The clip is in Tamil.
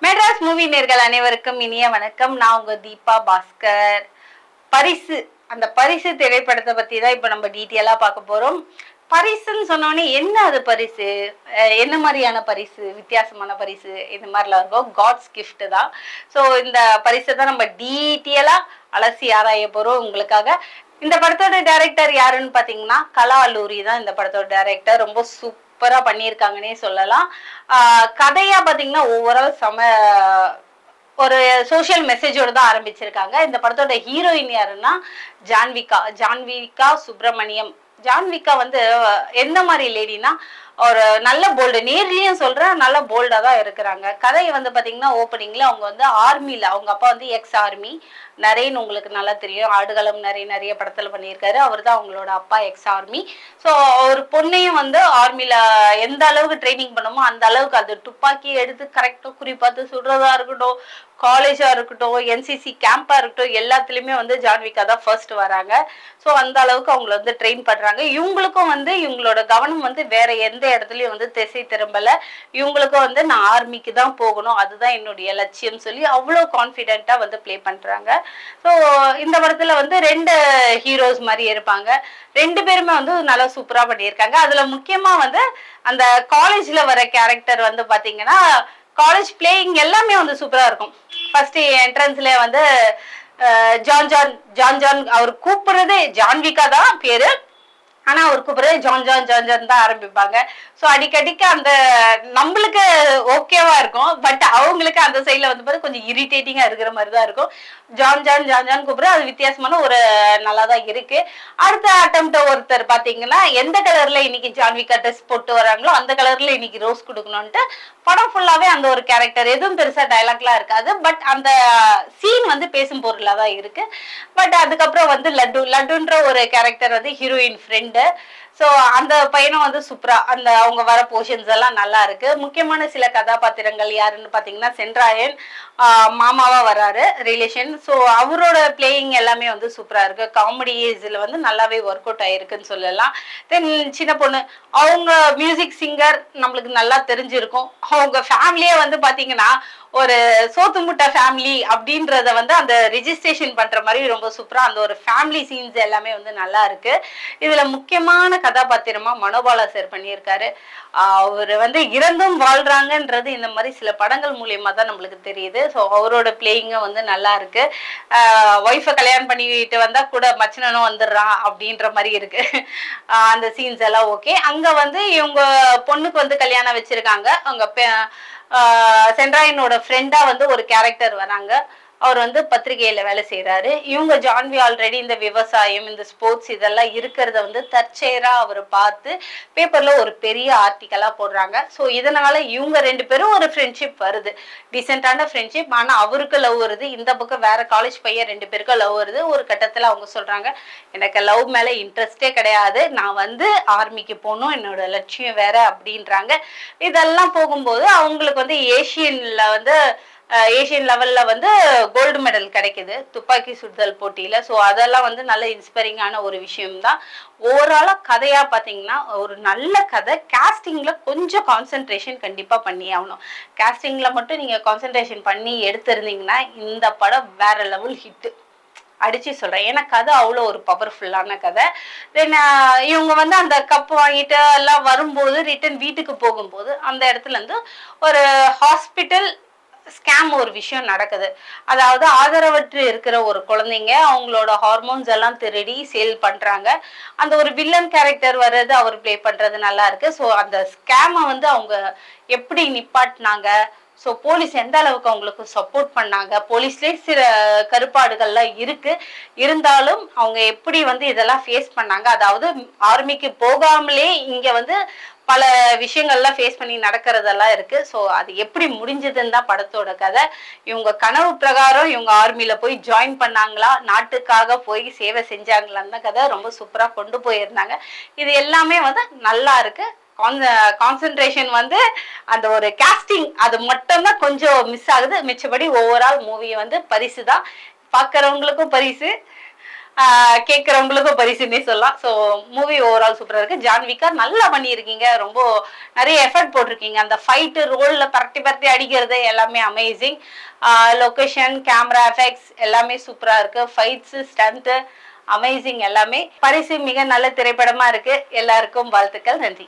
மெட்ராஸ் மூவி நேர்கள் அனைவருக்கும் இனிய வணக்கம். நான் உங்க தீபா பாஸ்கர். பரிசு, அந்த பரிசு திரைப்படத்தை பத்தி தான் இப்ப நம்ம டீட்டெயிலா பார்க்க போறோம். பரிசுன்னு சொன்னோடனே என்ன அது பரிசு, என்ன மாதிரியான பரிசு, வித்தியாசமான பரிசு, இந்த மாதிரிலாம் இருக்கும். காட்ஸ் கிஃப்ட் தான். ஸோ இந்த பரிசை தான் நம்ம டீட்டெயிலா அலசி ஆராய போறோம் உங்களுக்காக. இந்த படத்தோட டைரக்டர் யாருன்னு பாத்தீங்கன்னா கலா அல்லூரி தான் இந்த படத்தோட டைரக்டர். ரொம்ப சூப்பரா பண்ணியிருக்காங்கன்னே சொல்லலாம். கதையா பாத்தீங்கன்னா ஓவரால் ஒரு சோசியல் மெசேஜோட தான் ஆரம்பிச்சிருக்காங்க. இந்த படத்தோட ஹீரோயின் யாருன்னா ஜான்விகா ஜான்விகா சுப்பிரமணியம். ஜான்விகா வந்து எந்த மாதிரி லேடினா ஒரு நல்ல போல்டு, நேர்லயும் சொல்றேன், நல்ல போல்டா தான் இருக்கிறாங்க. கதையை வந்து பாத்தீங்கன்னா ஓப்பனிங்ல அவங்க வந்து ஆர்மில, அவங்க அப்பா வந்து எக்ஸ் ஆர்மி நரேன், உங்களுக்கு நல்லா தெரியும், ஆடுகளம் நிறைய படத்துல பண்ணியிருக்காரு. அவர் தான் அவங்களோட அப்பா, எக்ஸ் ஆர்மி. ஸோ ஒரு பொண்ணையும் வந்து ஆர்மில எந்த அளவுக்கு ட்ரைனிங் பண்ணுமோ அந்த அளவுக்கு அது துப்பாக்கி எடுத்து கரெக்டா குறிப்பாத்து சுடுறதா இருக்கட்டும், காலேஜா இருக்கட்டும், என்சிசி கேம்பா இருக்கட்டும், எல்லாத்துலயுமே வந்து ஜான்விகா தான் ஃபர்ஸ்ட் வராங்க. ஸோ அந்த அளவுக்கு அவங்கள வந்து ட்ரெயின் பண்றாங்க. இவங்களுக்கும் வந்து இவங்களோட கவனம் வந்து வேற எந்த இடத்துலயும் வந்து திசை திரும்பல. இவங்களுக்கும் வந்து நான் ஆர்மிக்கு தான் போகணும், அதுதான் என்னுடைய லட்சியம் சொல்லி அவ்வளோ கான்ஃபிடென்ட்டா வந்து பிளே பண்றாங்க. ஸோ இந்த படத்துல வந்து ரெண்டு ஹீரோஸ் மாதிரி இருப்பாங்க. ரெண்டு பேருமே வந்து நல்லா சூப்பரா பண்ணியிருக்காங்க. அதுல முக்கியமா வந்து அந்த காலேஜ்ல வர கேரக்டர் வந்து பாத்தீங்கன்னா காலேஜ் பிளேயிங் எல்லாமே வந்து சூப்பரா இருக்கும். ஃபர்ஸ்ட் என்ட்ரன்ஸ்ல வந்து ஜான் ஜான் ஜான் ஜான் அவர் கூப்பிடுறதே ஜான்விகா தான் பேரு, ஆனா அவர் கூப்பிடுறது ஜான் ஜான் ஜான் ஜான் தான் ஆரம்பிப்பாங்க. ஸோ அடிக்கடிக்கு அந்த நம்மளுக்கு ஓகேவா இருக்கும், பட் அவங்களுக்கு அந்த சைட்ல வந்து பார்த்து கொஞ்சம் இரிட்டேட்டிங்கா இருக்கிற மாதிரி தான் இருக்கும். ஜான் ஜான் ஜான் ஜான் கூப்பிடுறது அது வித்தியாசமான ஒரு நல்லா தான் இருக்கு. அடுத்த அட்டம்ப்ட் ஒருத்தர் பாத்தீங்கன்னா எந்த கலர்ல இன்னைக்கு ஜான்விகா ட்ரெஸ் போட்டு வராங்களோ அந்த கலர்ல இன்னைக்கு ரோஸ் கொடுக்கணும்ட்டு படம் ஃபுல்லாவே அந்த ஒரு கேரக்டர், எதுவும் பெருசா டைலாக்லாம் இருக்காது, பட் அந்த சீன் வந்து பேசும் பொருளா தான் இருக்கு. பட் அதுக்கப்புறம் வந்து லட்டுன்ற ஒரு கேரக்டர் வந்து ஹீரோயின் ஃப்ரெண்டு. ஸோ அந்த பையனும் வந்து சூப்பரா அந்த அவங்க வர போர்ஷன்ஸ் எல்லாம் நல்லா இருக்கு. முக்கியமான சில கதாபாத்திரங்கள் யாருன்னு பாத்தீங்கன்னா சென்ட்ராயன் மாமாவா வராரு, ரிலேஷன். ஸோ அவரோட பிளேயிங் எல்லாமே வந்து சூப்பரா இருக்கு. காமெடி இதுல வந்து நல்லாவே ஒர்க் அவுட் ஆயிருக்குன்னு சொல்லலாம். தென் சின்ன பொண்ணு, அவங்க மியூசிக் சிங்கர் நம்மளுக்கு நல்லா தெரிஞ்சிருக்கும். அவங்க ஃபேமிலியே வந்து பாத்தீங்கன்னா ஒரு சோத்து முட்டை ஃபேமிலி அப்படின்றத வந்து அந்த ரிஜிஸ்ட்ரேஷன் பண்ற மாதிரி ரொம்ப சூப்பரா அந்த ஒரு ஃபேமிலி சீன்ஸ் எல்லாமே வந்து நல்லா இருக்கு. இதுல முக்கியமான கதாபாத்திரமா மனோபாலா சார் பண்ணியிருக்காரு. அவர் வந்து இறந்தும் வாழ்றாங்கன்றது இந்த மாதிரி சில படங்கள் மூலியமா தான் நம்மளுக்கு தெரியுது. ஸோ அவரோட பிளேயிங்கும் வந்து நல்லா இருக்கு. ஒய்ஃபை கல்யாணம் பண்ணிட்டு வந்தா கூட மச்சனனும் வந்துடுறான் அப்படின்ற மாதிரி இருக்கு. அந்த சீன்ஸ் எல்லாம் ஓகே. அங்க வந்து இவங்க பொண்ணுக்கு வந்து கல்யாணம் வச்சிருக்காங்க. அவங்க சென்ட்ராயனோட ஃப்ரெண்டா வந்து ஒரு கேரக்டர் வராங்க. அவர் வந்து பத்திரிகையில வேலை செய்யறாரு. இவங்க ஜான்வி ஆல்ரெடி இந்த விவசாயம், இந்த ஸ்போர்ட்ஸ் இதெல்லாம் இருக்கிறத வந்து தற்செயலா அவர் பார்த்து பேப்பர்ல ஒரு பெரிய ஆர்டிக்கலா போடுறாங்க. ஸோ இதனால இவங்க ரெண்டு பேரும் ஒரு ஃப்ரெண்ட்ஷிப் வருது, டீசென்டான ஃப்ரெண்ட்ஷிப். ஆனா அவருக்கு லவ் வருது, இந்த பக்கம் வேற காலேஜ் பையன் ரெண்டு பேருக்கும் லவ் வருது. ஒரு கட்டத்துல அவங்க சொல்றாங்க, எனக்கு லவ் மேல இன்ட்ரெஸ்டே கிடையாது, நான் வந்து ஆர்மிக்கு போகணும், என்னோட லட்சியம் வேற அப்படின்றாங்க. இதெல்லாம் போகும்போது அவங்களுக்கு வந்து ஏஷியன் லெவல்ல வந்து கோல்டு மெடல் கிடைக்குது துப்பாக்கி சுடுதல் போட்டியில. ஸோ அதெல்லாம் வந்து நல்ல இன்ஸ்பைரிங்கான ஒரு விஷயம் தான். ஓவராலா கதையா பாத்தீங்கன்னா ஒரு நல்ல கதை. காஸ்டிங்ல கொஞ்சம் கான்சென்ட்ரேஷன் கண்டிப்பா பண்ணி ஆகணும். காஸ்டிங்ல மட்டும் நீங்க கான்சென்ட்ரேஷன் பண்ணி எடுத்திருந்தீங்கன்னா இந்த படம் வேற லெவல் ஹிட் அடிச்சு சொல்றேன். ஏன்னா கதை அவ்வளோ ஒரு பவர்ஃபுல்லான கதை. தென் இவங்க வந்து அந்த கப் வாங்கிட்டு எல்லாம் வரும்போது ரிட்டர்ன் வீட்டுக்கு போகும்போது அந்த இடத்துல இருந்து ஒரு ஹாஸ்பிட்டல் ஸ்கேம் ஒரு விஷயம் நடக்குது. அதாவது ஆதரவற்று இருக்கிற ஒரு குழந்தைங்க அவங்களோட ஹார்மோன்ஸ் எல்லாம் திருடி சேல் பண்றாங்க. அந்த ஒரு வில்லன் கேரக்டர் வர்றது அவர் பிளே பண்றது நல்லா இருக்கு. ஸோ அந்த ஸ்கேமை வந்து அவங்க எப்படி நிப்பாட்டினாங்க, ஸோ போலீஸ் எந்த அளவுக்கு அவங்களுக்கு சப்போர்ட் பண்ணாங்க, போலீஸ்லேயே சில கருப்பாடுகள்லாம் இருக்கு, இருந்தாலும் அவங்க எப்படி வந்து இதெல்லாம் ஃபேஸ் பண்ணாங்க. அதாவது ஆர்மிக்கு போகாமலே இங்க வந்து பல விஷயங்கள்லாம் ஃபேஸ் பண்ணி நடக்கிறதெல்லாம் இருக்கு. ஸோ அது எப்படி முடிஞ்சதுன்னு தான் படத்தோட கதை. இவங்க கனவு பிரகாரம் இவங்க ஆர்மியில போய் ஜாயின் பண்ணாங்களா, நாட்டுக்காக போய் சேவை செஞ்சாங்களான்னு தான் கதை. ரொம்ப சூப்பரா கொண்டு போயிருந்தாங்க. இது எல்லாமே வந்து நல்லா இருக்கு. கான்சென்ட்ரேஷன் வந்து அந்த ஒரு காஸ்டிங் அது மட்டும் தான் கொஞ்சம் மிஸ் ஆகுது. மிச்சபடி ஓவரால் மூவி வந்து பரிசு தான், பார்க்கறவங்களுக்கும் பரிசு, கேட்கறவங்களுக்கும் பரிசுன்னே சொல்லலாம். ஸோ மூவி ஓவரால் சூப்பரா இருக்கு. ஜான்விகா நல்லா பண்ணியிருக்கீங்க. ரொம்ப நிறைய எஃபர்ட் போட்டிருக்கீங்க. அந்த ஃபைட்டு ரோல்ல பரட்டி பரட்டி அடிக்கிறது எல்லாமே அமேசிங். லொகேஷன், கேமரா எஃபெக்ட்ஸ் எல்லாமே சூப்பரா இருக்கு. ஃபைட்ஸ், ஸ்டண்ட் அமேசிங் எல்லாமே. பரிசு மிக நல்ல திரைப்படமா இருக்கு. எல்லாருக்கும் வாழ்த்துக்கள். நன்றி.